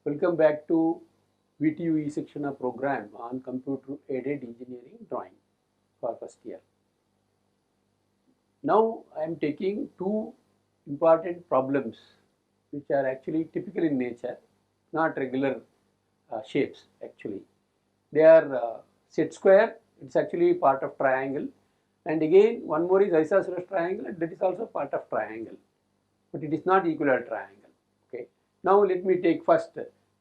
Welcome back to VTU e-Shikshana program on computer aided engineering drawing for first year. Now I am taking two important problems which are actually typical in nature, not regular shapes actually. They are set square, it's actually part of triangle, and again one more is isosceles triangle, and that is also part of triangle, but it is not equilateral triangle. Okay. Now let me take first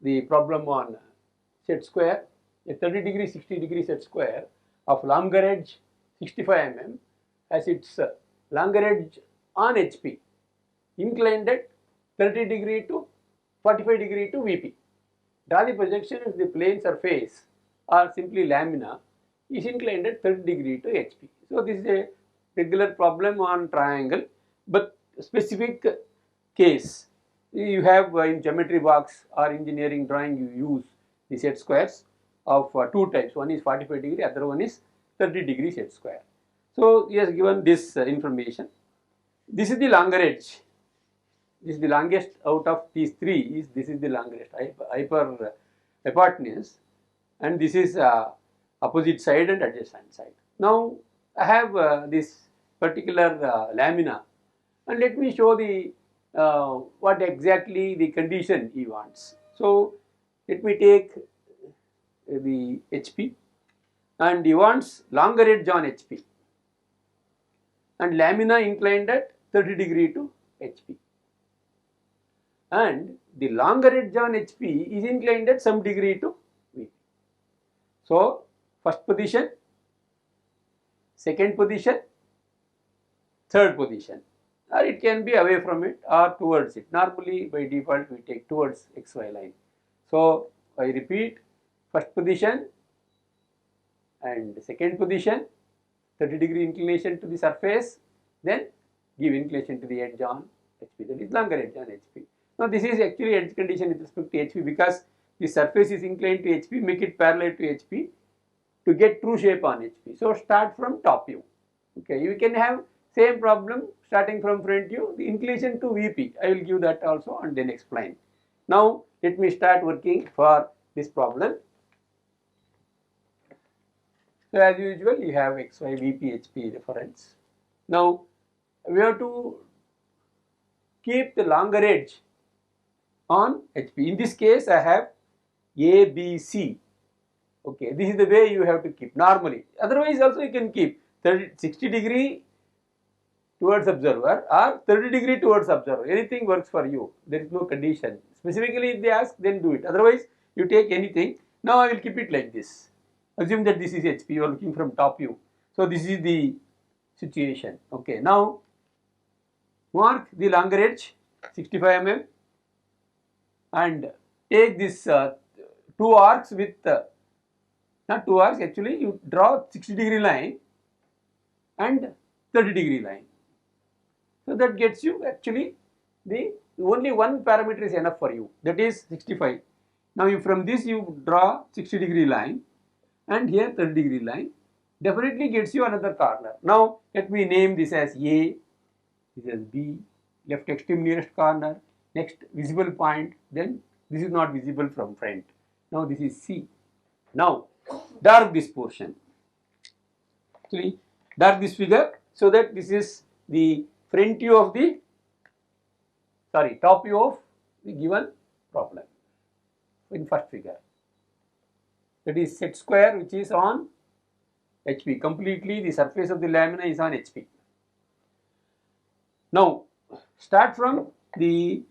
the problem on set square, a 30 degree 60 degree set square of longer edge 65 mm has its longer edge on HP inclined at 30 degree to 45 degree to VP. Draw the projection as the plane surface or simply lamina is inclined at 30 degree to HP. So this is a regular problem on triangle, but specific case you have in geometry box or engineering drawing you use the set squares of two types. One is 45 degree, other one is 30 degree set square. So he has given this information. This is the longer edge. This is the longest out of these three. This is the longest hypotenuse, and this is opposite side and adjacent side. Now I have this particular lamina, and let me show the what exactly the condition he wants. So let me take the HP, and he wants longer edge on HP and lamina inclined at 30 degree to HP, and the longer edge on HP is inclined at some degree to VP. So first position, second position, third position, or it can be away from it or towards it. Normally by default we take towards XY line. So I repeat, first position and second position, 30 degree inclination to the surface, then give inclination to the edge on HP, that is longer edge on HP. Now this is actually edge condition with respect to HP, because the surface is inclined to HP, make it parallel to HP to get true shape on HP. So start from top view. Okay, you can have same problem starting from front view, the inclination to VP. I will give that also and then explain. Now let me start working for this problem. So as usual you have XY VP HP reference. Now we have to keep the longer edge on HP. In this case I have ABC. Okay, this is the way you have to keep normally. Otherwise also you can keep 60 degree towards observer or 30 degree towards observer. Anything works for you. There is no condition. Specifically if they ask, then do it. Otherwise you take anything. Now I will keep it like this. Assume that this is HP. You are looking from top view. So this is the situation. Okay. Now mark the longer edge 65 mm and take this two arcs with not two arcs, actually you draw 60 degree line and 30 degree line. So that gets you actually the only one parameter is enough for you, that is 65. Now you from this you draw 60 degree line and here 30 degree line, definitely gets you another corner. Now let me name this as A, this as B, left extreme nearest corner, next visible point, then this is not visible from front. Now this is C. Now dark this portion, actually dark this figure, so that this is the front view of the top view of the given problem in first figure. That is set square which is on HP, completely the surface of the lamina is on HP. Now start from the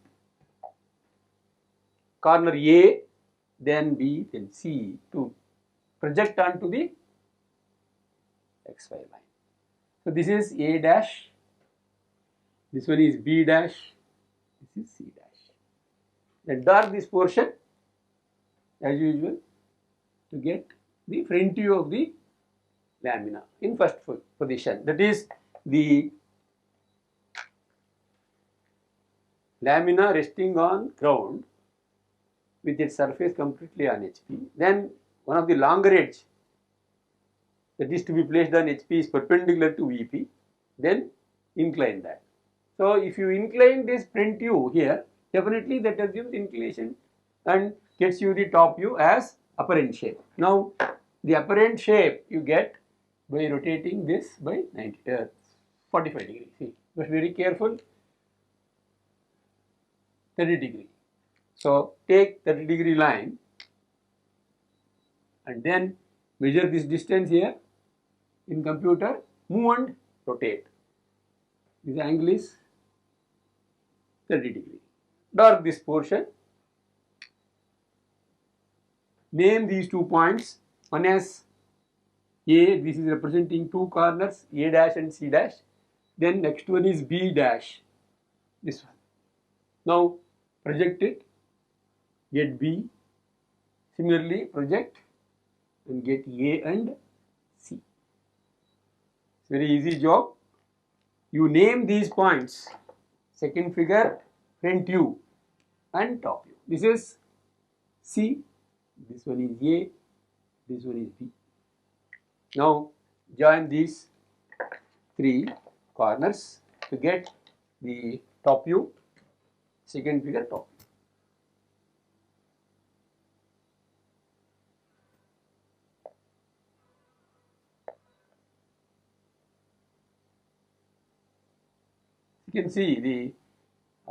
corner A, then B, then C to project onto the XY line. So this is A dash, this one is B dash, this is C dash. Then dark this portion as usual to get the front view of the lamina in first position, that is the lamina resting on ground with its surface completely on HP. Then one of the longer edge that is to be placed on HP is perpendicular to VP, then incline that. So if you incline this front view here, definitely that assumes inclination and gets you the top view as apparent shape. Now the apparent shape you get by rotating this by 45 degrees. See, but very careful, 30 degree. So take 30-degree line and then measure this distance here in computer, move and rotate. This angle is 30 degree. Dark this portion. Name these 2 points. One as A, this is representing 2 corners, A dash and C dash. Then next one is B dash, this one. Now project it, get B. Similarly project and get A and C. It's very easy job. You name these points. Second figure, front view and top view. This is C, this one is A, this one is B. Now join these 3 corners to get the top view, second figure top view. You can see the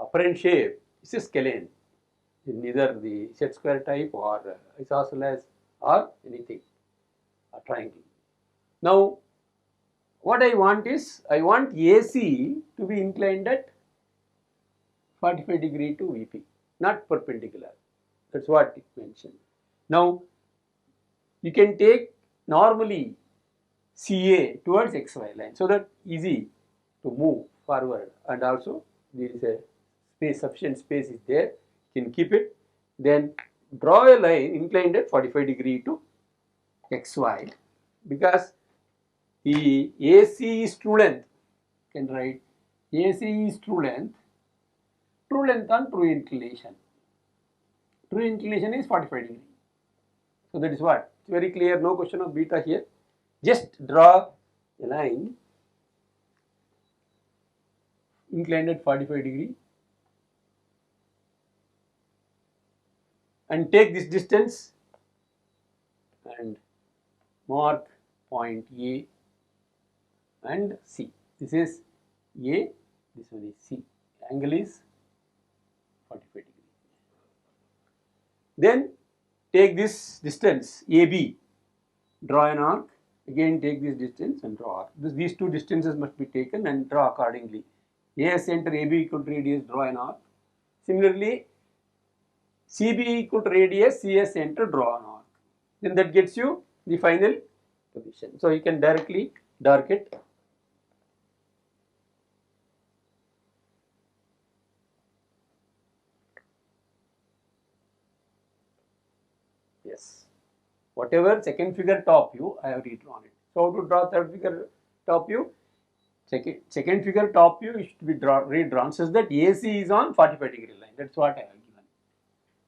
apparent shape is a scalene in either the set square type or isosceles or anything, a triangle. Now what I want is, I want AC to be inclined at 45 degree to VP, not perpendicular. That's what it mentioned. Now you can take normally CA towards XY line, so that easy to move forward, and also there is a space, sufficient space is there, you can keep it. Then draw a line inclined at 45 degree to XY, because the AC is true length. You can write AC is true length on true inclination. True inclination is 45 degree. So that is what, it's very clear, no question of beta here. Just draw a line inclined at 45 degree and take this distance and mark point A and C. This is A, this one is C. Angle is 45 degree. Then take this distance AB, draw an arc, again take this distance and draw arc. These 2 distances must be taken and draw accordingly. A center, AB equal to radius, draw an arc. Similarly, CB equal to radius, CS center, draw an arc. Then that gets you the final position. So you can directly dark it. Yes. Whatever second figure top view, I have redrawn it. So how to draw third figure top view? Second figure top view is to be redrawn such that AC is on 45 degree line. That's what I have given.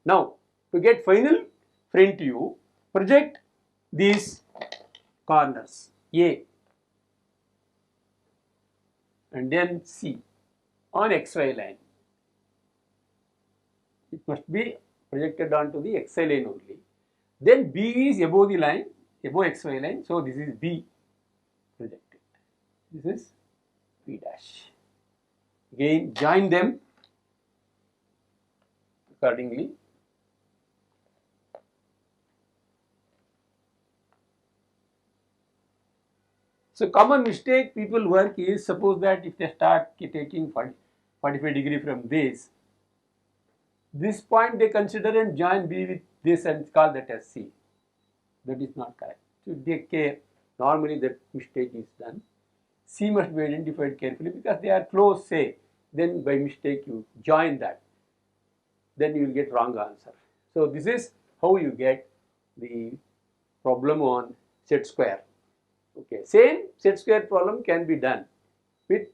Now to get final front view, project these corners A and then C on XY line. It must be projected onto the XY line only. Then B is above the line, above XY line. So this is B projected. This is B dash. Again join them accordingly. So common mistake people work is, suppose that if they start taking 45 degree from this point they consider and join B with this and call that as C. That is not correct. So take care, normally that mistake is done. C must be identified carefully because they are close, say, then by mistake you join that, then you will get wrong answer. So this is how you get the problem on set square. Okay, same set square problem can be done with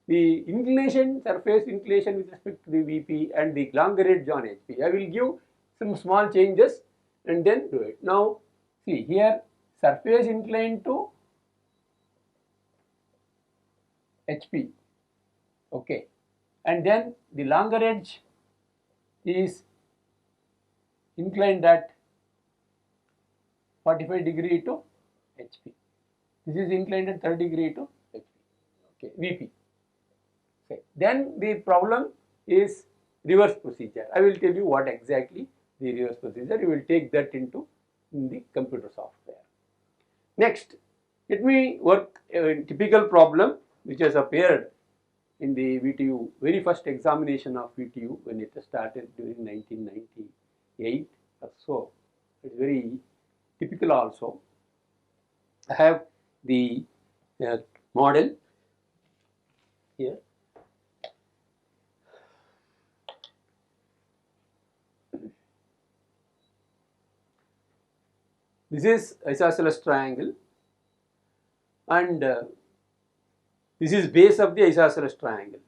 the inclination, surface inclination with respect to the VP and the longer edge on HP. I will give some small changes and then do it. Now see here, surface inclined to HP, okay, and then the longer edge is inclined at 45 degree to HP. This is inclined at 30 degree to HP. Okay, VP. Okay. Then the problem is reverse procedure. I will tell you what exactly the reverse procedure. You will take that into in the computer software. Next, let me work a typical problem which has appeared in the VTU, very first examination of VTU when it started during 1998 or so. It's very typical also. I have the model here. This is isosceles triangle, and this is base of the isosceles triangle.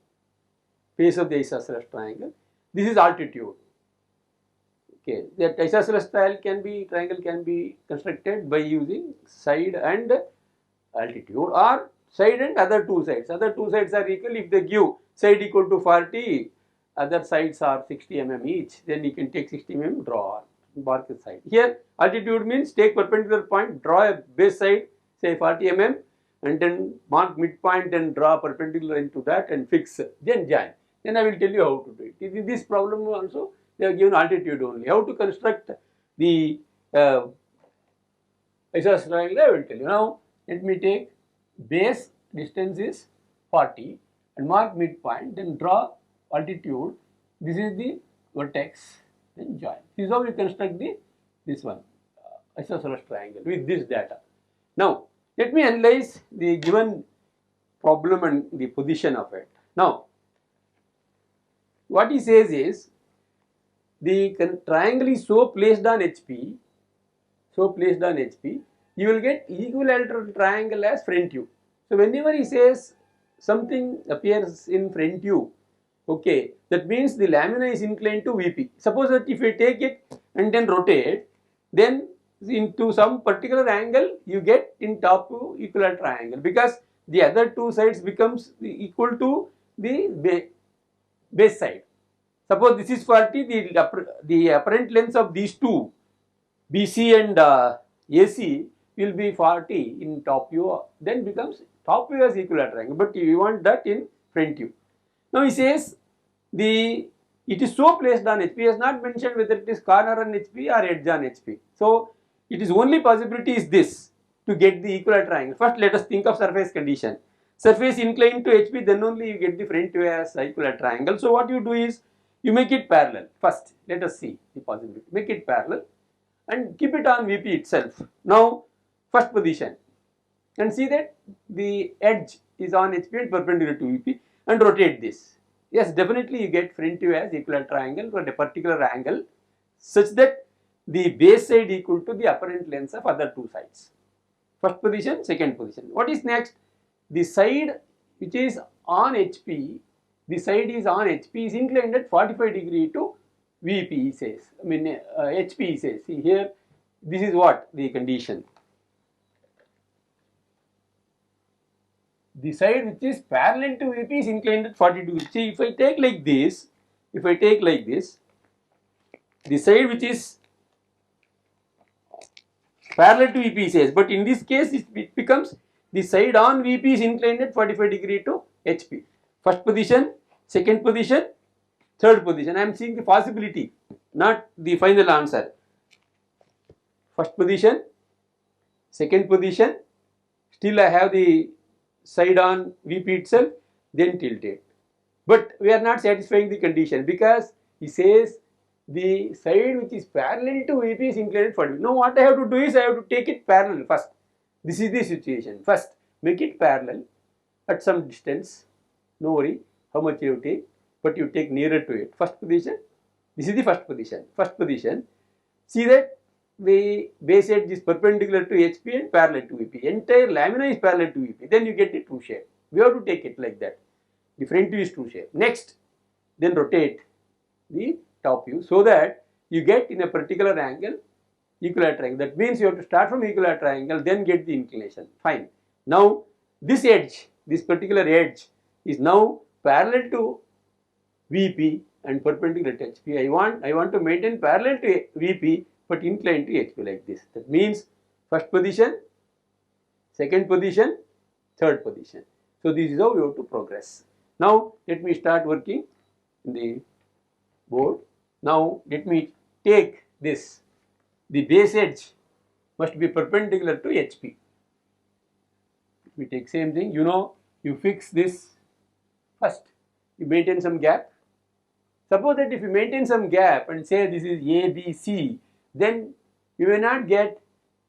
Base of the isosceles triangle. This is altitude. Okay, that isosceles triangle can be constructed by using side and altitude, or side and other two sides. Other two sides are equal. If they give side equal to 40, other sides are 60 mm each. Then you can take 60 mm, draw, mark the side. Here altitude means take perpendicular point, draw a base side, say 40 mm, and then mark midpoint and draw perpendicular into that and fix, then join. Then I will tell you how to do it. In this problem also they have given altitude only. How to construct the isosceles triangle I will tell you. Now let me take base distance is 40 and mark midpoint, then draw altitude. This is the vertex, then join. This is how we construct this one isosceles triangle with this data. Now let me analyze the given problem and the position of it. Now what he says is the triangle is so placed on HP, you will get equilateral triangle as front view. So whenever he says something appears in front view, okay, that means the lamina is inclined to VP. Suppose that if you take it and then rotate, then into some particular angle you get in top view equilateral triangle, because the other two sides becomes equal to the base side. Suppose this is 40, the apparent lengths of these two, BC and AC, will be 40 in top view, then becomes top view as equilateral triangle, but you want that in front view. Now he says it is so placed on HP. He has not mentioned whether it is corner on HP or edge on HP. So it is only possibility is this to get the equilateral triangle. First let us think of surface condition. Surface inclined to HP, then only you get the front view as equilateral triangle. So what you do is you make it parallel. First let us see the possibility. Make it parallel and keep it on VP itself. Now first position, and see that the edge is on HP and perpendicular to VP, and rotate this. Yes, definitely you get front view as equilateral triangle at a particular angle such that the base side equal to the apparent lengths of other two sides. First position, second position. What is next? The side which is on HP, is inclined at 45 degree to VP, he says. I mean HP, he says. See here, this is what the condition. The side which is parallel to VP is inclined at 40 degrees. See, if I take like this, the side which is parallel to VP says, but in this case it becomes the side on VP is inclined at 45 degree to HP. First position, second position, third position. I am seeing the possibility, not the final answer. First position, second position, still I have the side on VP itself, then tilted. But we are not satisfying the condition, because he says the side which is parallel to VP is inclined at 40. Now what I have to do is I have to take it parallel first. This is the situation. First make it parallel at some distance. No worry how much you take, but you take nearer to it. First position, this is the first position. First position, see that the base edge is perpendicular to HP and parallel to VP. Entire lamina is parallel to VP. Then you get the true shape. We have to take it like that. The front view is true shape. Next, then rotate the top view so that you get in a particular angle equilateral triangle. That means you have to start from equilateral triangle, then get the inclination. Fine. Now this particular edge is now parallel to VP, and perpendicular to HP. I want to maintain parallel to VP but inclined to HP like this. That means first position, second position, third position. So this is how we have to progress. Now let me start working in the board. Now let me take this. The base edge must be perpendicular to HP. We take same thing, you fix this first. You maintain some gap. Suppose that if you maintain some gap and say this is A, B, C, then you may not get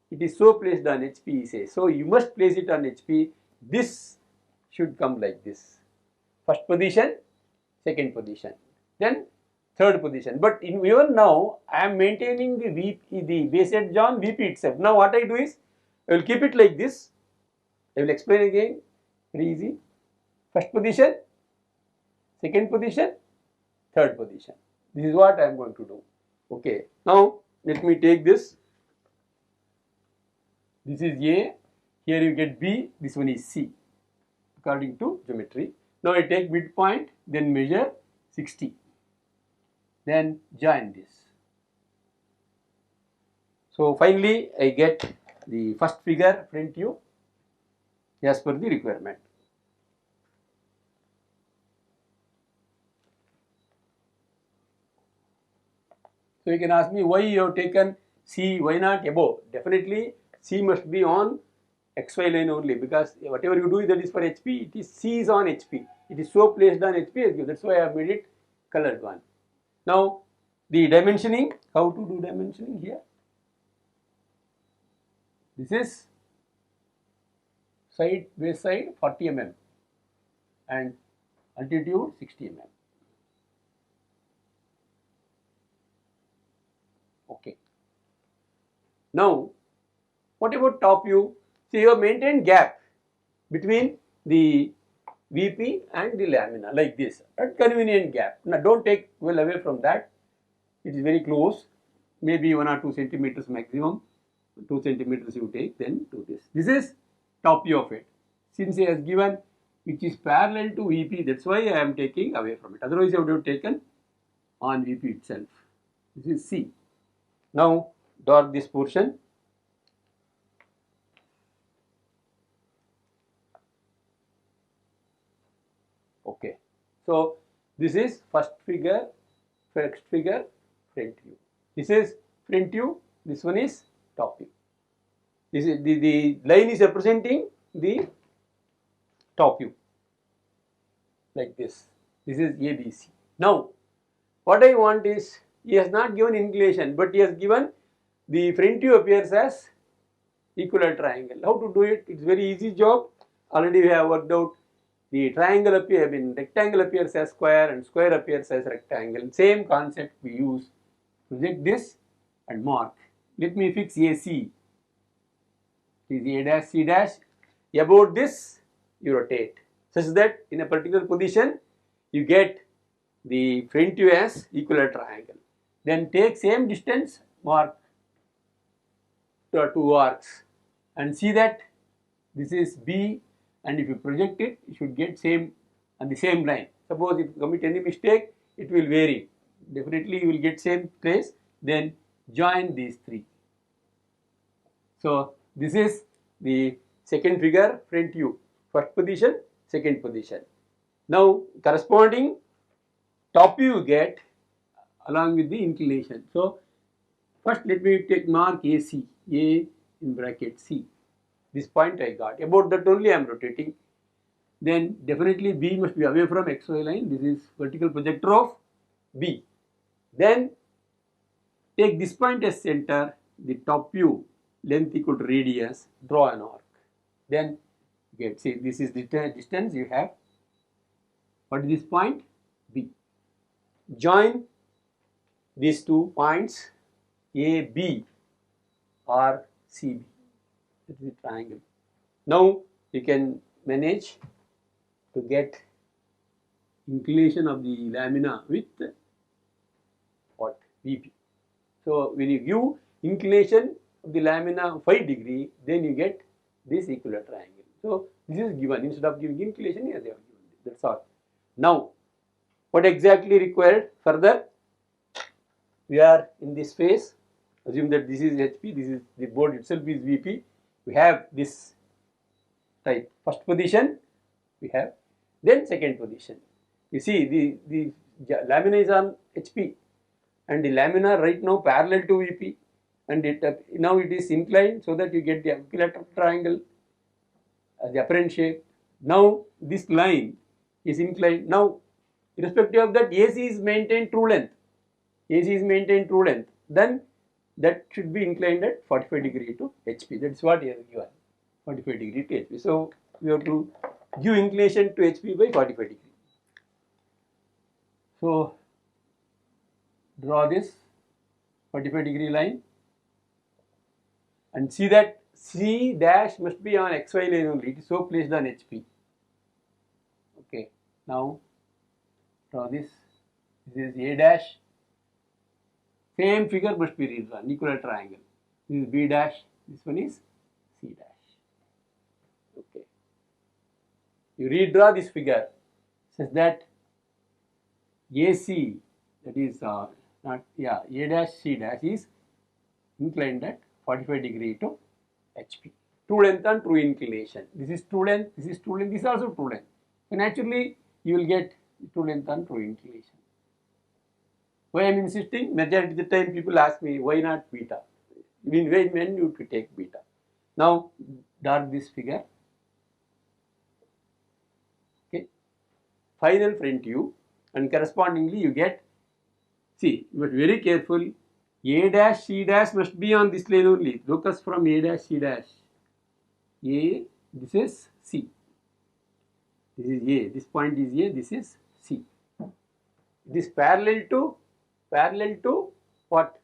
it is so placed on HP, say. So you must place it on HP. This should come like this. First position, second position, then third position. But even now, I am maintaining the base edge on VP itself. Now what I do is, I will keep it like this. I will explain again, very easy. First position, second position, third position. This is what I am going to do. Okay, now let me take this. This is A, here you get B, this one is C, according to geometry. Now I take midpoint, then measure 60, then join this. So finally I get the first figure front view as per the requirement. So you can ask me why you have taken C, why not above? Definitely C must be on XY line only, because whatever you do that is for HP, it is C is on HP. It is so placed on HP, that's why I have made it colored one. Now the dimensioning, how to do dimensioning here? This is side, base side 40 mm and altitude 60 mm. Okay. Now what about top view? So you have maintained gap between the VP and the lamina like this, a convenient gap. Now don't take well away from that. It is very close, maybe 1 or 2 centimeters maximum. 2 centimeters you take, then do this. This is top view of it. Since he has given which is parallel to VP, that's why I am taking away from it. Otherwise I would have taken on VP itself. This is C. Now dark this portion. Okay. So this is first figure, front view. This is front view, this one is top view. This is the line is representing the top view like this. This is ABC. Now what I want is, he has not given inclination, but he has given the front view appears as equilateral triangle. How to do it? It's very easy job. Already we have worked out. The triangle appears, rectangle appears as square and square appears as rectangle. Same concept we use. Project this and mark. Let me fix AC. This is A dash, C dash. About this you rotate such that in a particular position you get the front view as equilateral triangle. Then take same distance, mark the 2 arcs and see that this is B, and if you project it, you should get same on the same line. Suppose if you commit any mistake, it will vary. Definitely you will get same place. Then join these 3. So this is the second figure, front view, first position, second position. Now corresponding top view you get along with the inclination. So first let me take mark AC, A in bracket C. This point I got. About that only I am rotating. Then definitely B must be away from XY line. This is vertical projector of B. Then take this point as center, the top view, length equal to radius, draw an arc. Then get, see, this is the distance you have. What is this point? B. Join these 2 points AB or CB. This is a triangle. Now you can manage to get inclination of the lamina with what? VP. So when you give inclination of the lamina 5 degree, then you get this equilateral triangle. So this is given. Instead of giving inclination, here they have given. That's all. Now What exactly required further? We are in this phase. Assume that this is HP, this is the board itself is VP. We have this type. First position we have, then second position. You see the lamina is on HP and the lamina right now parallel to VP, and now it is inclined so that you get the equilateral triangle as the apparent shape. Now this line is inclined. Now irrespective of that, AC is maintained true length. AC is maintained true length. Then that should be inclined at 45 degree to HP. That is what you have given, 45 degree to HP. So we have to give inclination to HP by 45 degree. So draw this 45 degree line and see that C dash must be on XY line only. It is so placed on HP. Okay. Now draw this. This is A dash. Same figure must be redrawn. Equilateral triangle. This is B dash. This one is C dash. Okay. You redraw this figure such that AC, that is A dash C dash is inclined at 45 degree to HP. True length and true inclination. This is true length, this is true length, this is also true length. So naturally you will get true length and true inclination. Why I am insisting? Majority of the time people ask me, why not beta? I mean, when you take beta. Now draw this figure. Okay. Final front view, and correspondingly you get, see, but very careful, A dash C dash must be on this line only. Locus from A dash C dash. A, this is C. This is A. This point is A. This is C. This parallel to what?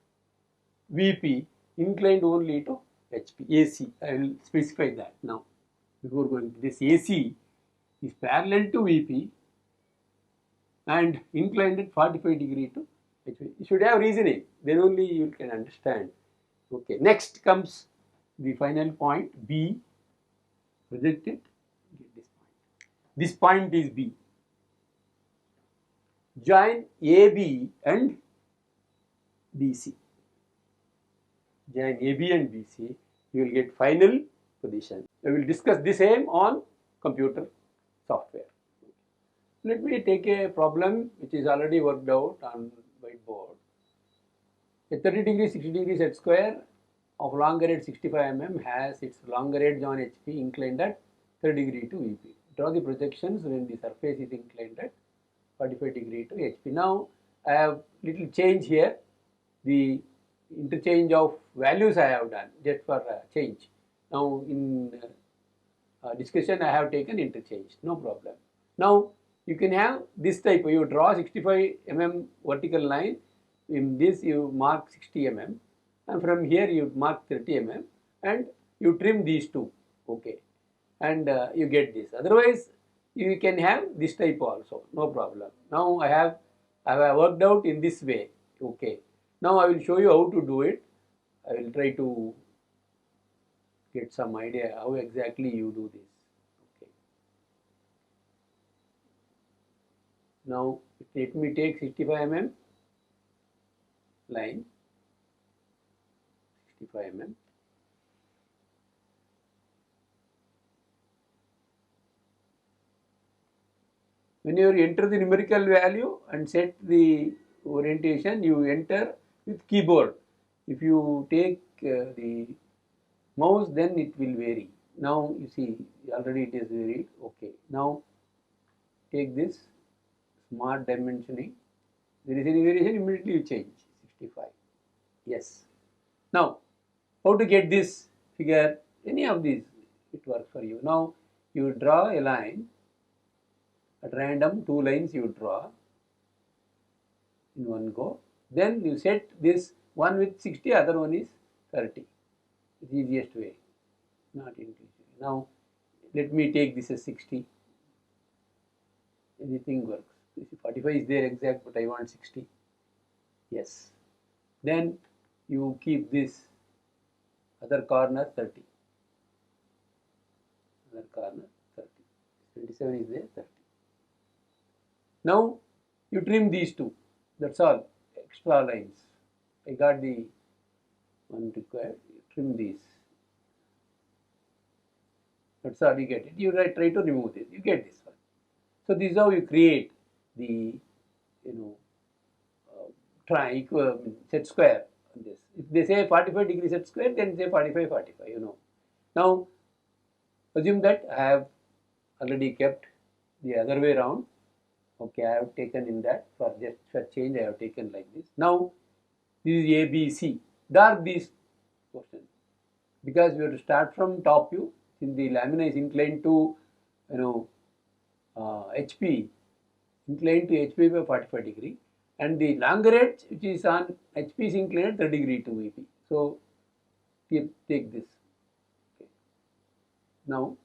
VP, inclined only to HP. AC. I will specify that now. Before going to this, AC is parallel to VP and inclined at 45 degree to HP. You should have reasoning. Then only you can understand. Okay. Next comes the final point B. Project it. Get this point. This point is B. Join AB and BC. Join AB and BC. You will get final position. I will discuss the same on computer software. Let me take a problem which is already worked out on whiteboard. A 30 degree, 60 degree set square of longer edge 65 mm has its longer edge on HP inclined at 30 degree to VP. Draw the projections when the surface is inclined at 45 degree to HP. Now I have little change here. The interchange of values I have done just for change. Now in discussion I have taken interchange, no problem. Now you can have this type. You draw 65 mm vertical line. In this you mark 60 mm, and from here you mark 30 mm, and you trim these two. Okay, and you get this. Otherwise you can have this type also, no problem. Now I have worked out in this way. Okay, now I will show you how to do it. I will try to get some idea how exactly you do this. Okay. Now let me take 65 mm line, 65 mm. When you enter the numerical value and set the orientation, you enter with keyboard. If you take the mouse, then it will vary. Now you see already it is varied. Okay. Now take this smart dimensioning. There is any variation, immediately you change 65. Yes. Now how to get this figure? Any of these, it works for you. Now you draw a line. At random, two lines you draw in one go. Then you set this one with 60, other one is 30. It's the easiest way, not intuition. Now let me take this as 60. Anything works. 45 is there exact, but I want 60. Yes. Then you keep this other corner 30. Other corner 30. 27 is there, 30. Now You trim these two. That's all. Extra lines. I got the one required. Trim these. That's all you get it. You try to remove this. You get this one. So this is how you create the set square on this. If they say 45-degree set square, then say 45, 45. Now assume that I have already kept the other way around. Okay, I have taken in that for just for change. I have taken like this. Now this is A, B, C. Dark these portions because we have to start from top view. Since the lamina is inclined to HP, inclined to HP by 45 degree, and the longer edge which is on HP is inclined 30 degree to VP. So take this. Okay. Now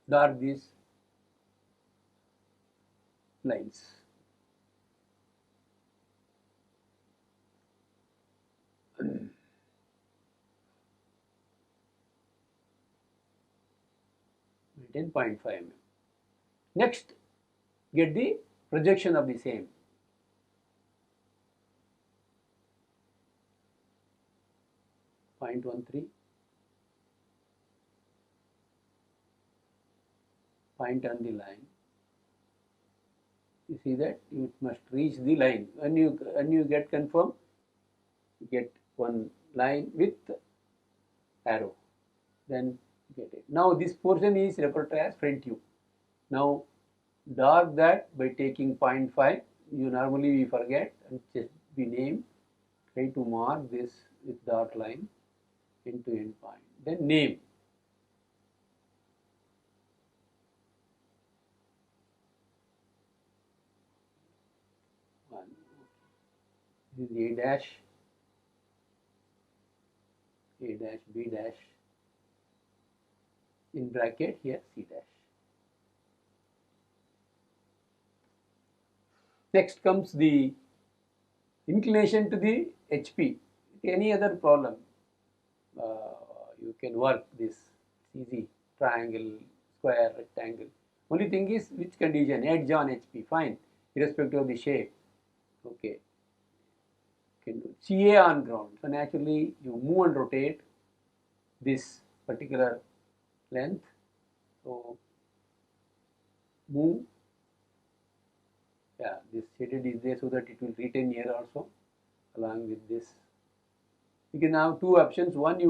dark these lines. Maintain 0.5 mm. Next, get the projection of the same. Point 0.13. Point on the line. You see that it must reach the line. When you get confirmed, you get one line with arrow. Then get it. Now this portion is referred to as front view. Now dark that by taking 0.5. You normally we forget and just we name. Try to mark this with dark line end to end point. Then name. This is A dash, B dash, in bracket here C dash. Next comes the inclination to the HP. Any other problem, you can work this. It's easy. Triangle, square, rectangle. Only thing is which condition? Edge on HP. Fine. Irrespective of the shape. Okay. Can do CA on ground. So naturally you move and rotate this particular length. So move. Yeah, this shaded is there so that it will retain here also along with this. You can have two options. One, you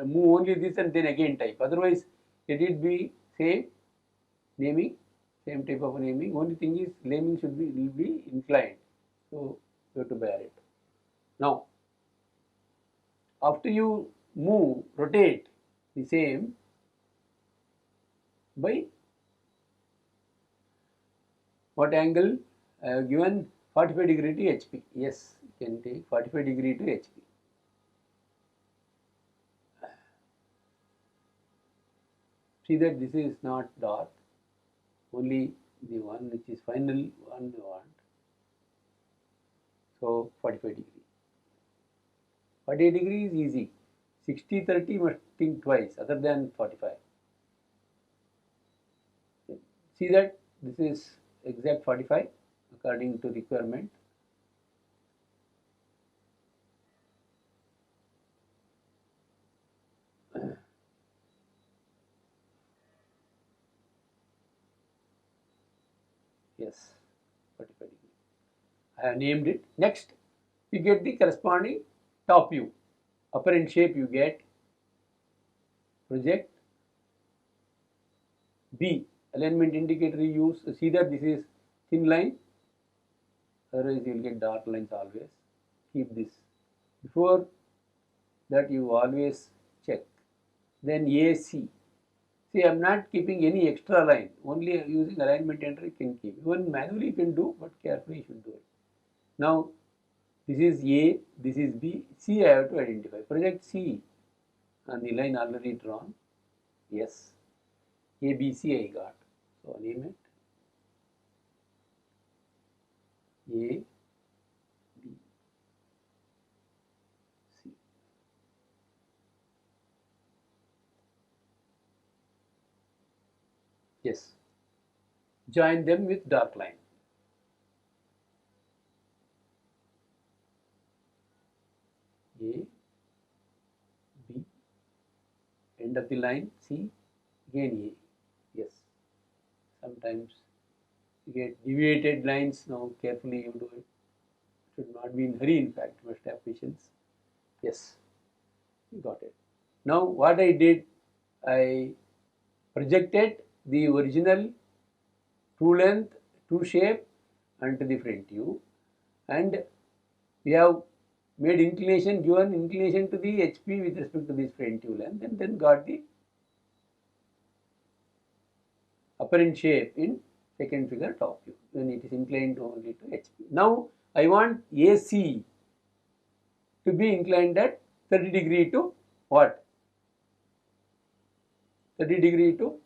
move only this and then again type. Otherwise, let it be same naming, same type of naming. Only thing is naming will be inclined. So you have to bear it. Now, after you move, rotate the same by what angle? I have given 45 degree to HP. Yes, you can take 45 degree to HP. See that this is not dark, only the one which is final one we want. So 45 degree. 48 degree is easy. 60-30 must think twice other than 45. See that this is exact 45 according to requirement. Yes, 45 degree. I have named it. Next, you get the corresponding top view. Upper end shape you get. Project. B. Alignment indicator you use. See that this is thin line. Otherwise you will get dark lines always. Keep this. Before that you always check. Then AC. See, I am not keeping any extra line. Only using alignment enter you can keep. Even manually you can do, but carefully you should do it. Now, this is A, this is B, C I have to identify. Project C and the line already drawn. Yes. A, B, C I got. So, name it. A, B, C. Yes. Join them with dark line. A, B, end of the line, C, again A. Yes, sometimes you get deviated lines. Now carefully you do it. Should not be in hurry, in fact, you must have patience. Yes, you got it. Now what I did, I projected the original true length, true shape onto the front view, and we have made inclination, given inclination to the HP with respect to this front view length, and then got the apparent shape in second figure top view when it is inclined only to HP. Now I want AC to be inclined at 30 degree to what? 30 degree to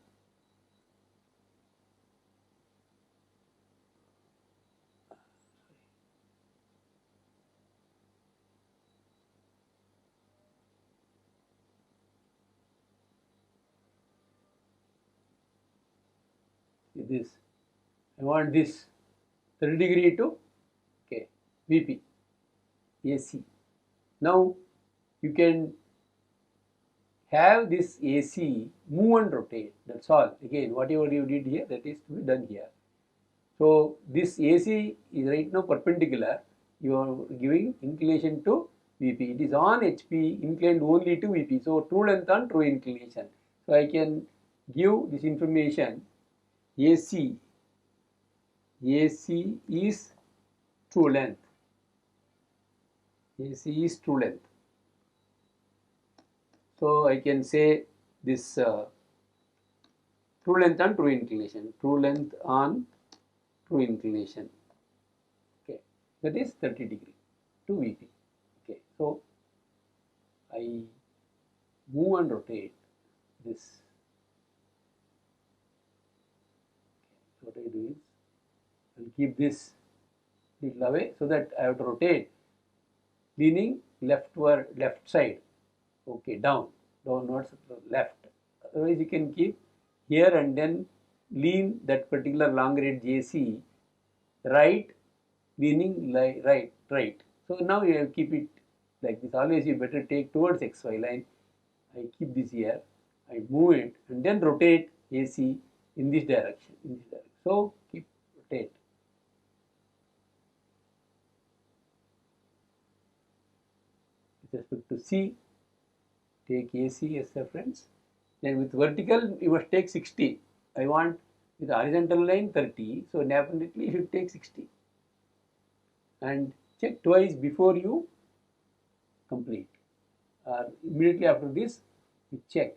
this. I want this 30 degree to okay VP AC. Now you can have this AC move and rotate. That's all. Again, whatever you did here, that is to be done here. So this AC is right now perpendicular. You are giving inclination to VP. It is on HP, inclined only to VP. So true length on true inclination. So I can give this information. AC is true length. AC is true length. So I can say this true length on true inclination. True length on true inclination. Okay, that is 30 degree to VP. Okay, so I move and rotate this. Okay, so what I do is I will keep this little away so that I have to rotate leaning leftward, left side. Okay, downwards, left. Otherwise, you can keep here and then lean that particular long range AC right, leaning right. So now you have keep it like this. Always you better take towards XY line. I keep this here. I move it and then rotate AC in this direction. So keep rotate. With respect to C, take AC as reference. Then with vertical, you must take 60. I want with horizontal line 30. So definitely you should take 60. And check twice before you complete. Immediately after this, you check.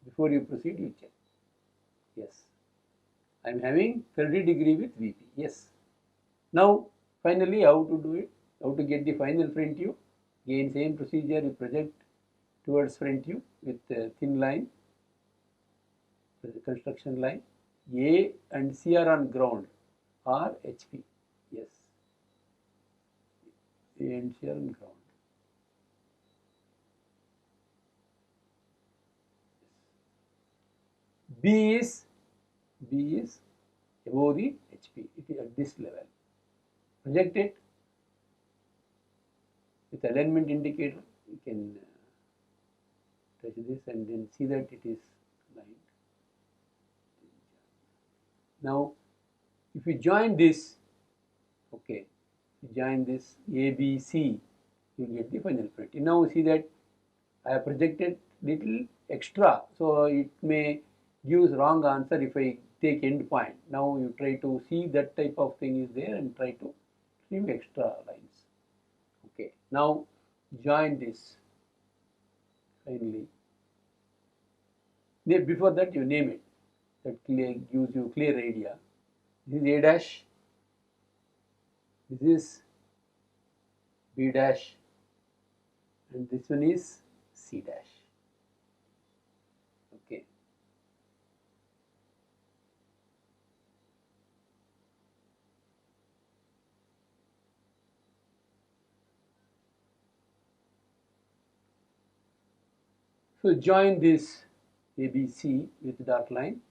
Before you proceed, you check. Yes. I am having 30 degree with VP. Yes. Now, finally, how to do it? How to get the final front view? Again, same procedure. You project towards front view with thin line, construction line. A and C are on ground or HP. Yes. A and C are on ground. B is above the HP. It is at this level. Project it with alignment indicator. You can touch this and then see that it is aligned. Now, if you join this, okay, you join this A, B, C, you get the final print. You now see that I have projected little extra, so it may give wrong answer if I take end point. Now you try to see that type of thing is there and try to trim extra lines. Okay, now join this finally. Before that you name it. That gives you clear idea. This is A dash, this is B dash, and this one is C dash. Okay. So join this ABC with dark line.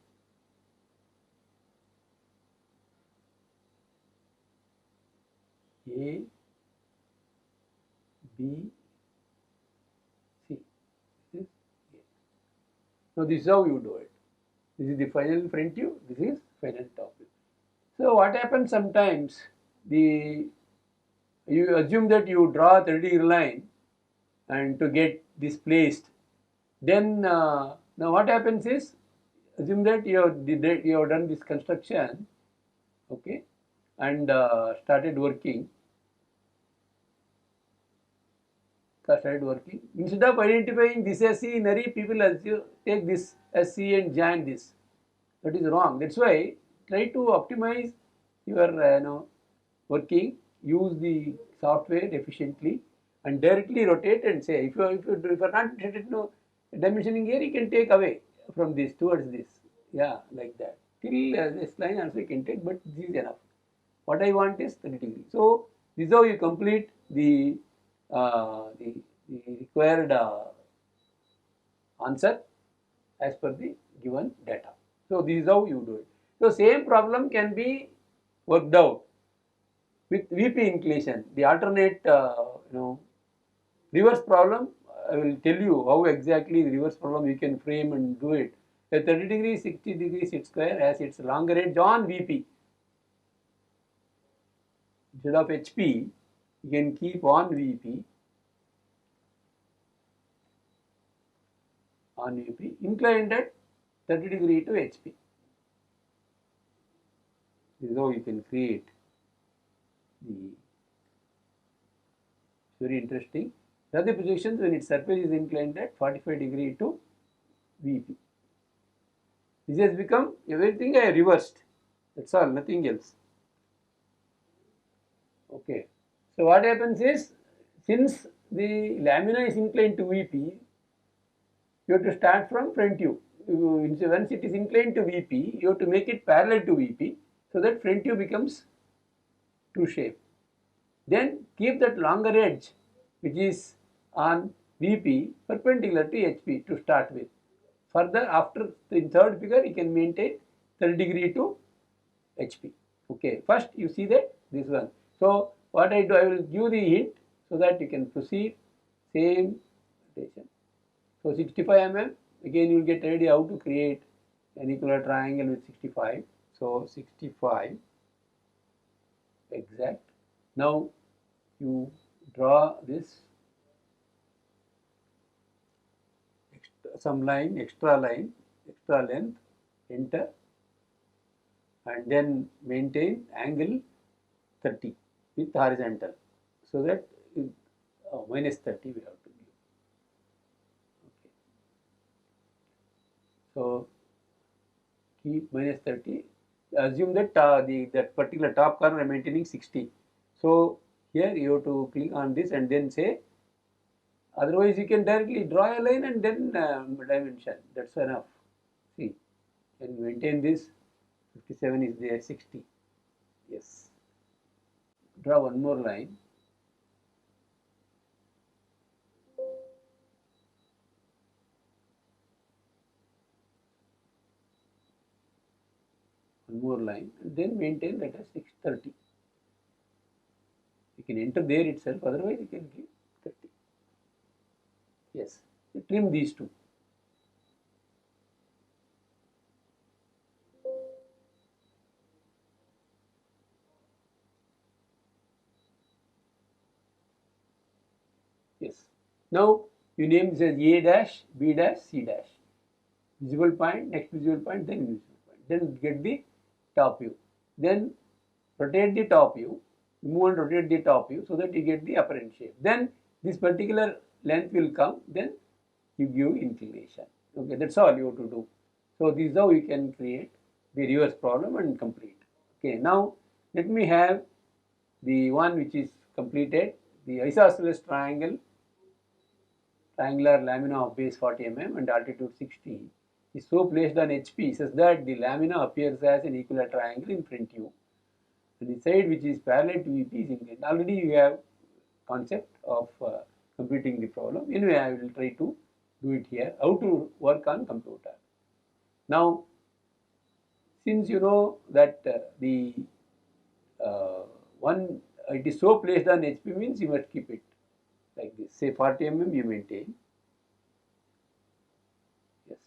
A, B, C. This is A. Now this is how you do it. This is the final front view, this is final top view. So what happens sometimes, you assume that you draw a 30-degree line and to get this placed. Then now what happens is, assume that you have done this construction, okay, and started working. Instead of identifying this as C in array, people assume, take this as C and join this. That is wrong. That's why try to optimize your working. Use the software efficiently and directly rotate and say, if you are not dimensioning here, you can take away from this towards this. Yeah, like that. Till this line also you can take, but this is enough. What I want is 30 degrees. So this is how you complete the required answer as per the given data. So this is how you do it. So same problem can be worked out with VP inclination. The alternate reverse problem, I will tell you how exactly the reverse problem you can frame and do it. A 30 degree, 60 degree set square has its longer edge on VP. Instead of HP, you can keep on VP. On VP, inclined at 30 degree to HP. This is how you can create the very interesting. The other projections when its surface is inclined at 45 degree to VP. This has become everything I reversed. That's all, nothing else. Okay. So what happens is, since the lamina is inclined to VP, you have to start from front view. Once it is inclined to VP, you have to make it parallel to VP, so that front view becomes true shape. Then keep that longer edge, which is on VP, perpendicular to HP to start with. Further, after the third figure, you can maintain 30 degree to HP. Okay, first you see that this one. So what I do, I will give the hint so that you can proceed. Same rotation. So 65 mm. Again, you will get an idea how to create an equilateral triangle with 65. So 65 exact. Now you draw this extra length, enter, and then maintain angle 30 with horizontal, so that minus 30 we have to give. Okay. So keep minus 30. Assume that that particular top corner I'm maintaining 60. So here you have to click on this and then say. Otherwise, you can directly draw a line and then dimension. That's enough. See, can maintain this. 57 is there, 60. Yes. Draw one more line. One more line and then maintain that as 630. You can enter there itself, otherwise you can give 30. Yes, you trim these two. Yes. Now you name this as A dash, B dash, C dash. Visible point, next visible point, then invisible point. Then get the top view. Then rotate the top view. Move and rotate the top view so that you get the apparent shape. Then this particular length will come. Then you give inclination. Okay, that's all you have to do. So this is how you can create the reverse problem and complete. Okay, now let me have the one which is completed, the isosceles triangular lamina of base 40 mm and altitude 60 is so placed on HP such that the lamina appears as an equilateral triangle in front view. And the side which is parallel to VP is inclined. Already you have concept of completing the problem. Anyway, I will try to do it here. How to work on computer. Now, since you know that the one it is so placed on HP means you must keep it. like this. Say 40 mm you maintain. Yes,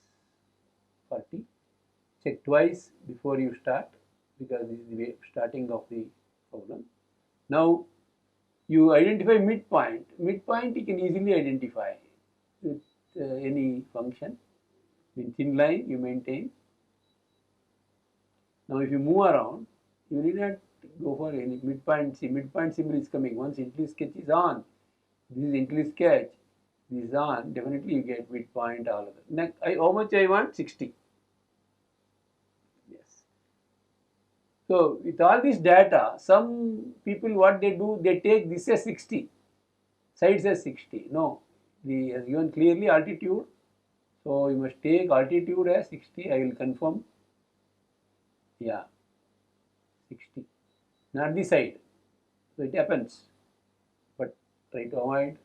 40. Check twice before you start, because this is the way starting of the problem. Now you identify midpoint. Midpoint you can easily identify with any function. In thin line you maintain. Now if you move around, you need not go for any midpoint. See, midpoint symbol is coming. Once increase sketch is on, this is increase sketch, this is on, definitely you get midpoint all of it. Next, how much I want? 60. Yes. So with all this data, some people what they do, they take this as 60, sides as 60. No, the as given clearly altitude. So you must take altitude as 60. I will confirm. Yeah, 60, not the side. So it happens, but try to avoid.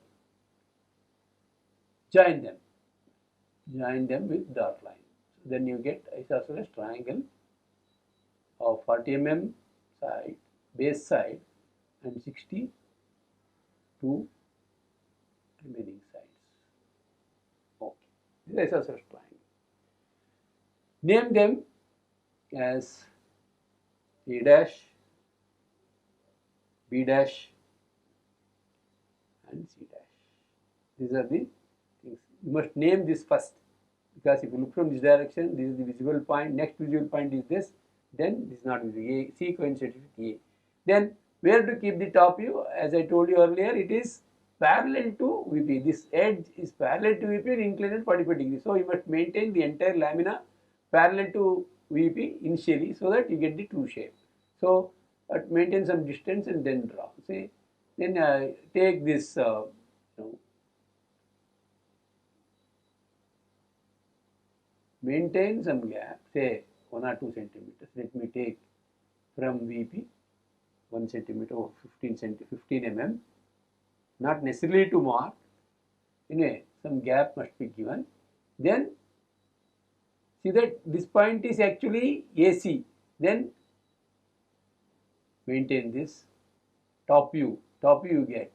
Join them with dot line. So then you get isosceles triangle of 40 mm side, base side, and 60 two remaining sides. Okay, this is isosceles triangle. Name them as A dash, B dash, and C dash. These are the things. You must name this first, because if you look from this direction, this is the visible point, next visible point is this, then this is not visible. A, C coincides with A. Then where to keep the top view? As I told you earlier, it is parallel to VP. This edge is parallel to VP and inclined at 45 degrees. So you must maintain the entire lamina parallel to VP initially, so that you get the true shape. So maintain some distance and then draw. See, then take this maintain some gap, say 1 or 2 centimeters. Let me take from VP 1 centimeter or 15 mm, not necessarily to mark. Anyway, some gap must be given. Then see that this point is actually AC. Then maintain this top view you get.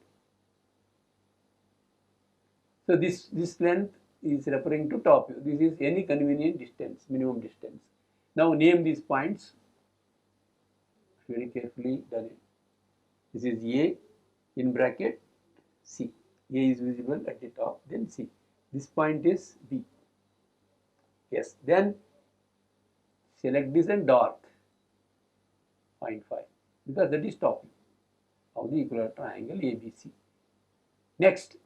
So this length is referring to top view. This is any convenient distance, minimum distance. Now name these points. Very carefully done it. This is A in bracket C. A is visible at the top, then C. This point is B. Yes, then select this and dark 0.5, because that is top view of the equilateral triangle ABC. Next,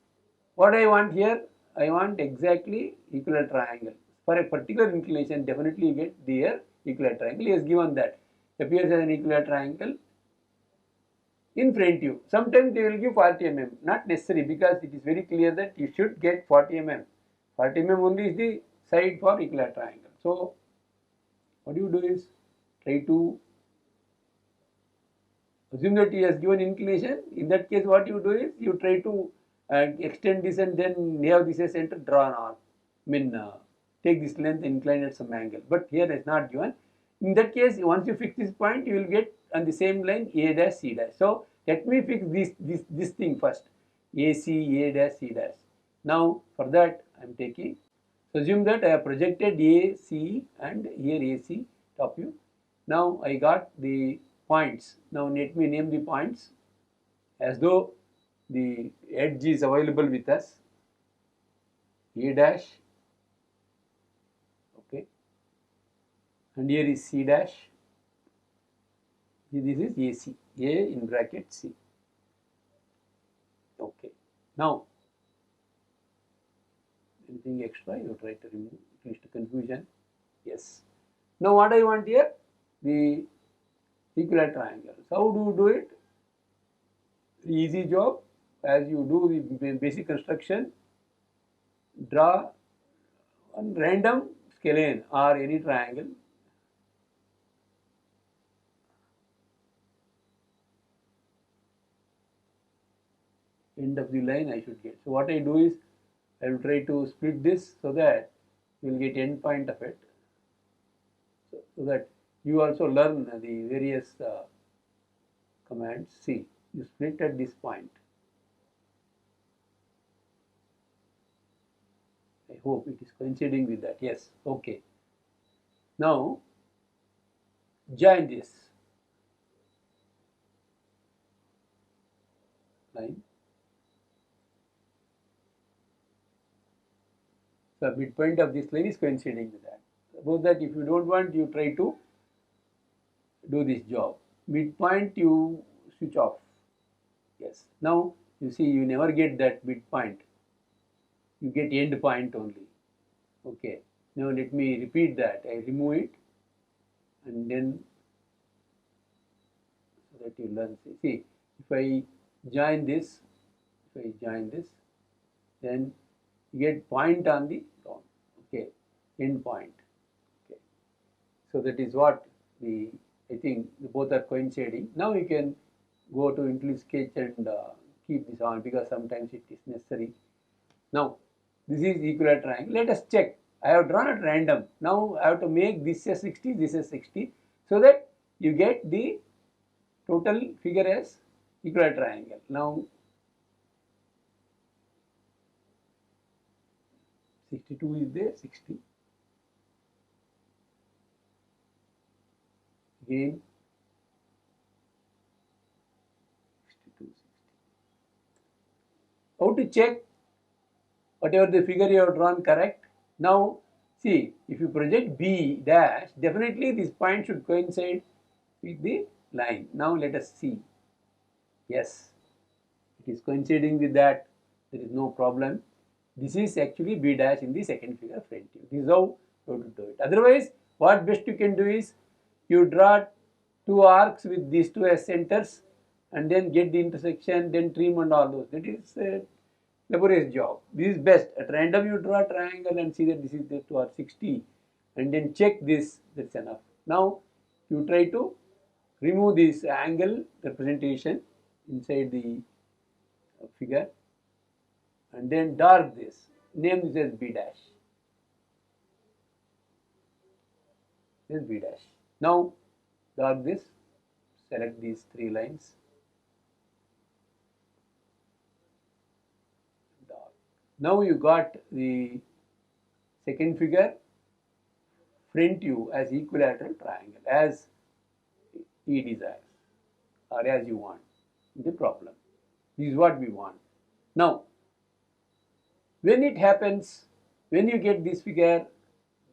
what I want here, I want exactly equilateral triangle. For a particular inclination, definitely you get their equilateral triangle. He has given that. Appears as an equilateral triangle in front view. Sometimes they will give 40 mm, not necessary, because it is very clear that you should get 40 mm. 40 mm only is the side for equilateral triangle. So what you do is try to assume that he has given inclination. In that case, what you do is you try to extend this and then have this as center, draw an arc. Take this length, incline at some angle. But here it's not given. In that case, once you fix this point, you will get on the same line A dash C dash. So let me fix this thing first. AC, A dash, C dash. Now for that I am taking. So assume that I have projected A, C and here AC top view. Now I got the points. Now let me name the points as though the edge is available with us. A dash, okay, and here is C dash. This is AC, A in bracket C. Okay. Now, anything extra you try to remove, at least confusion. Yes. Now what I want here, the equilateral triangle. So how do you do it? Easy job. As you do the basic construction, draw one random scalene or any triangle. End of the line I should get. So what I do is I will try to split this so that you will get end point of it. So that you also learn the various commands. See, you split at this point. I hope it is coinciding with that. Yes, okay. Now join this line. So midpoint of this line is coinciding with that. Suppose that if you don't want, you try to do this job. Midpoint you switch off. Yes. Now you see you never get that midpoint. You get end point only. Okay. Now let me repeat that. I remove it and then so that you learn. See, if I join this, then you get point on the ground. Okay, end point. Okay, so that is what I think both are coinciding. Now you can go to Intuitive Sketch and keep this on because sometimes it is necessary. Now this is equilateral triangle. Let us check. I have drawn at random. Now I have to make this a 60, this is 60, so that you get the total figure as equilateral triangle. Now 62 is there, 60. Again 62, 60. How to check whatever the figure you have drawn correct? Now see, if you project B dash, definitely this point should coincide with the line. Now let us see. Yes, it is coinciding with that. There is no problem. This is actually B dash in the second figure front view. This is how you have to do it. Otherwise, what best you can do is you draw two arcs with these two as centers and then get the intersection, then trim and all those. That is a laborious job. This is best. At random you draw a triangle and see that this is the 2 or 60 and then check this, that's enough. Now you try to remove this angle representation inside the figure and then dark this. Name this as B dash. This is B dash. Now dark this, select these three lines. Dark. Now you got the second figure front view as equilateral triangle as E desires or as you want. The problem. This is what we want. Now, when it happens, when you get this figure,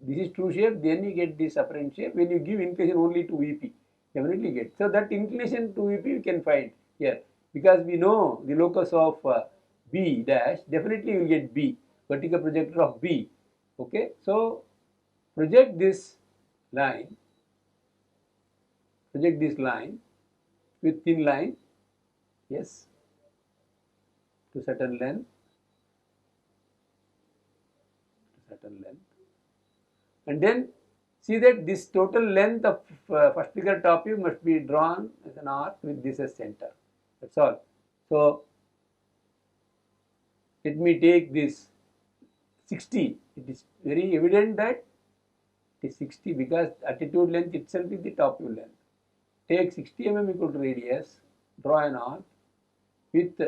this is true shape, then you get this apparent shape. When you give inclination only to VP, definitely get. So that inclination to VP you can find here because we know the locus of B dash, definitely you will get B, vertical projector of B. Okay, so project this line with thin line, yes, to certain length, and then see that this total length of first figure top view must be drawn as an arc with this as center. That's all. So let me take this 60. It is very evident that it is 60 because attitude length itself is the top view length. Take 60 mm equal to radius, draw an arc with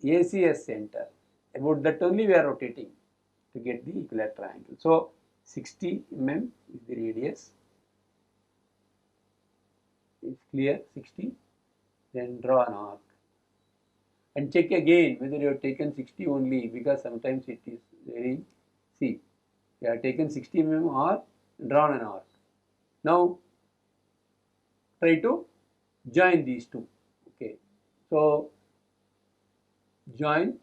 AC as center. About that only we are rotating to get the equilateral triangle. So 60 mm is the radius. It's clear, 60. Then draw an arc. And check again whether you have taken 60 only because sometimes it is very, see, you have taken 60 mm or drawn an arc. Now try to join these two. Okay, so join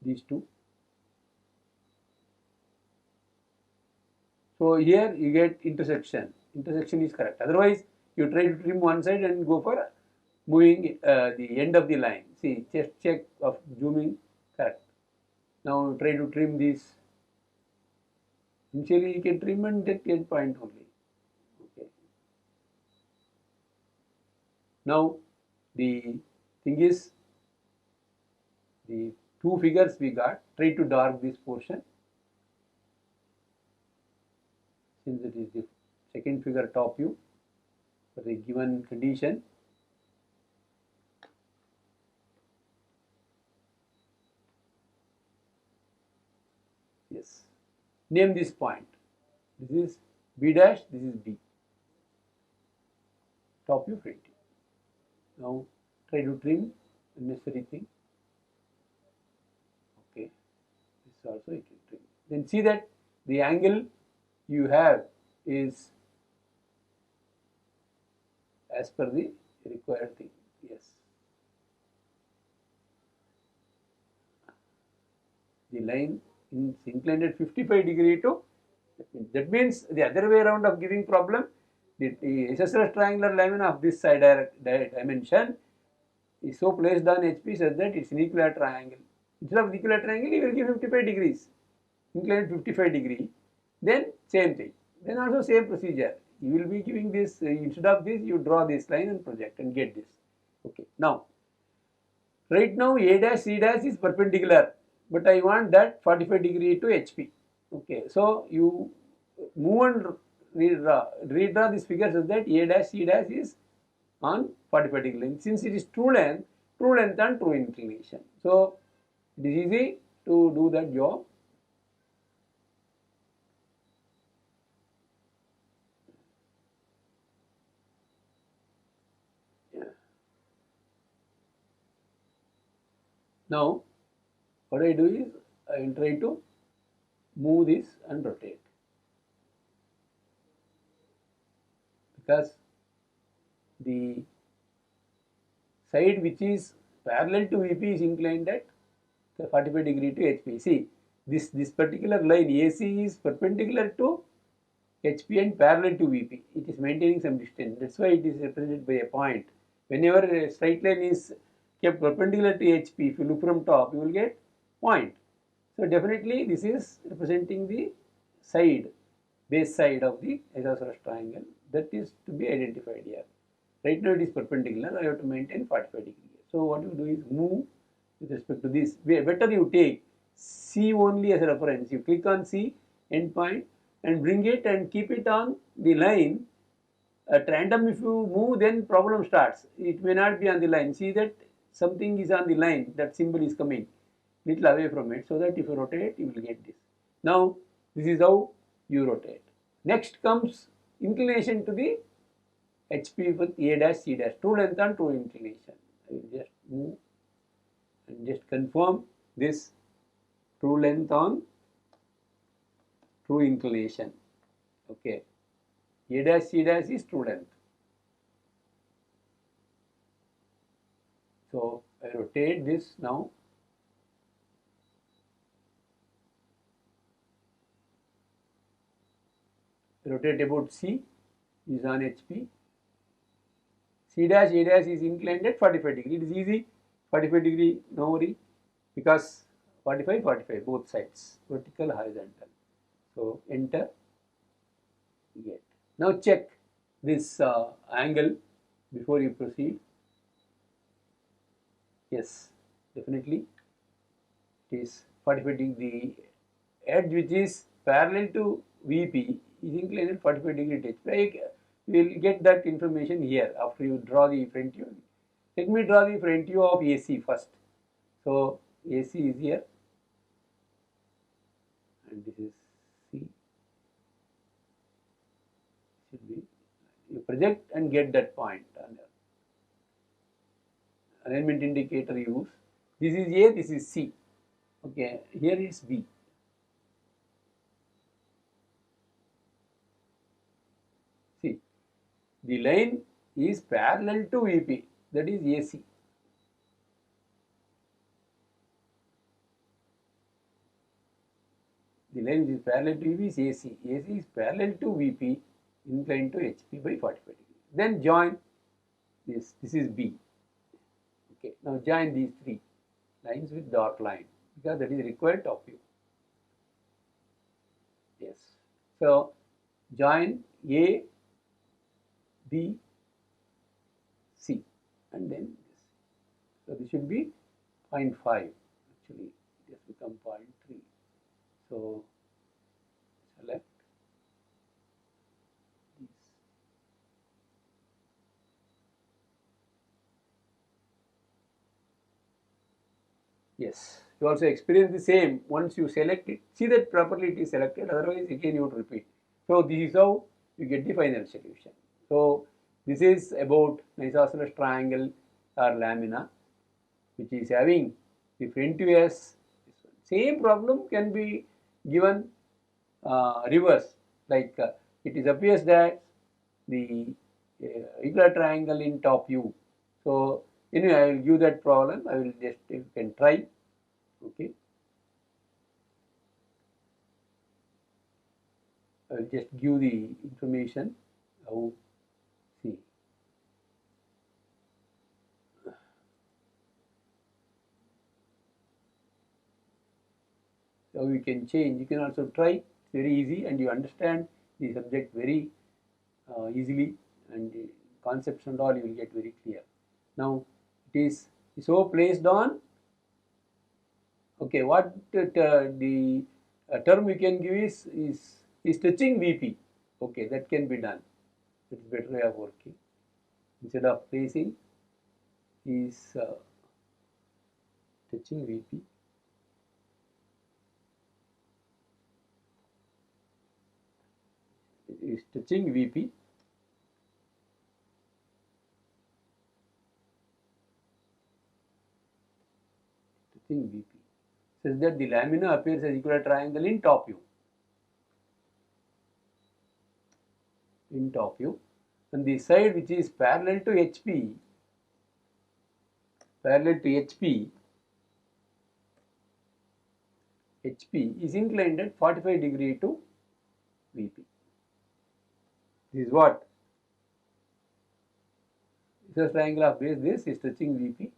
these two. So here you get intersection. Intersection is correct. Otherwise, you try to trim one side and go for moving the end of the line. See, just check of zooming correct. Now try to trim this. Initially, you can trim and get end point only. Okay. Now the thing is, the two figures we got. Try to dark this portion. Since it is the second figure top view for the given condition. Yes. Name this point. This is B dash, this is B. Top view, front view. Now try to trim unnecessary thing. Okay. This also you can trim. Then see that the angle you have is as per the required thing. Yes. The line is inclined at 55° to, that means the other way around of giving problem, the isosceles triangular line of this side dimension is so placed on HP such that it's an equilateral triangle. Instead of equilateral triangle, you will give 55 degrees, inclined 55°. Then same thing. Then also same procedure. You will be giving this, instead of this, you draw this line and project and get this. Okay. Now, right now A dash C dash is perpendicular, but I want that 45° to HP. Okay. So you move and redraw this figure so that A dash C dash is on 45° line. Since it is true length and true inclination. So it is easy to do that job. Yeah. Now what I do is I will try to move this and rotate, because the side which is parallel to VP is inclined at 45° to HP. See, this particular line AC is perpendicular to HP and parallel to VP. It is maintaining some distance. That's why it is represented by a point. Whenever a straight line is kept perpendicular to HP, if you look from top, you will get point. So definitely this is representing the side, base side of the isosceles triangle. That is to be identified here. Right now it is perpendicular. I have to maintain 45°. So what you do is move with respect to this. Better you take C only as a reference. You click on C end point and bring it and keep it on the line. At random, if you move, then problem starts. It may not be on the line. See that something is on the line. That symbol is coming little away from it, so that if you rotate, you will get this. Now this is how you rotate. Next comes inclination to the HP with A dash C dash, true length and true inclination. I will just move and just confirm this true length on true inclination. Okay, A dash C dash is true length. So I rotate this now. Rotate about C is on HP. C dash A dash is inclined at 45°. It is easy. 45°, no worry, because 45 both sides, vertical, horizontal. So enter, get. Now check this angle before you proceed. Yes, definitely it is 45°. The edge which is parallel to VP is inclined at 45° to HP. We will get that information here after you draw the front view. Let me draw the front view of AC first. So AC is here and this is C. Should be, you project and get that point. Alignment indicator use. This is A, this is C. Okay, here is B. See, the line is parallel to VP, that is AC. The line which is parallel to VP is AC. AC is parallel to VP, inclined to HP by 45°. Then join this. This is B. Okay. Now join these three lines with dark line, because that is required top view. Yes. So join A, B, C, and then this. So this should be 0.5. Actually, it has become 0.3. So select these. Yes, You also experience the same once you select it. See that properly it is selected, otherwise again you would repeat. So this is how you get the final solution. So this is about isosceles triangle or lamina, which is having the front view as same problem can be given reverse, like it is appears that the regular triangle in top view. So anyway, I will give that problem. I will just, you can try. Okay, I will just give the information. How, see, how we can change. You can also try. It's very easy, and you understand the subject very easily, and the concepts and all you will get very clear. Now it is so placed on. Okay, what the term we can give is touching VP. Okay, that can be done. It's better way of working. Instead of placing is touching VP. Is touching VP. Touching VP. Such that the lamina appears as equilateral triangle in top view. In top view. And the side which is parallel to HP, HP is inclined at 45 degree to VP. This is what? This triangle of base, this is touching VP.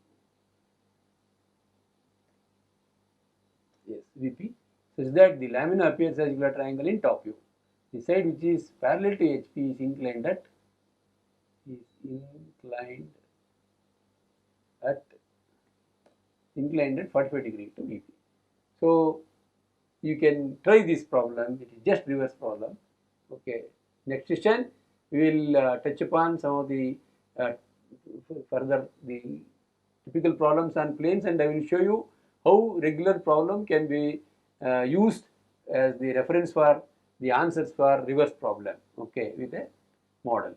Yes, VP. Such that the lamina appears as equilateral triangle in top view. The side which is parallel to HP is inclined at 45 degree to VP. So you can try this problem. It is just reverse problem. Okay. Next session we will touch upon some of the further the typical problems on planes, and I will show you how regular problem can be used as the reference for the answers for reverse problem. Okay, with a model.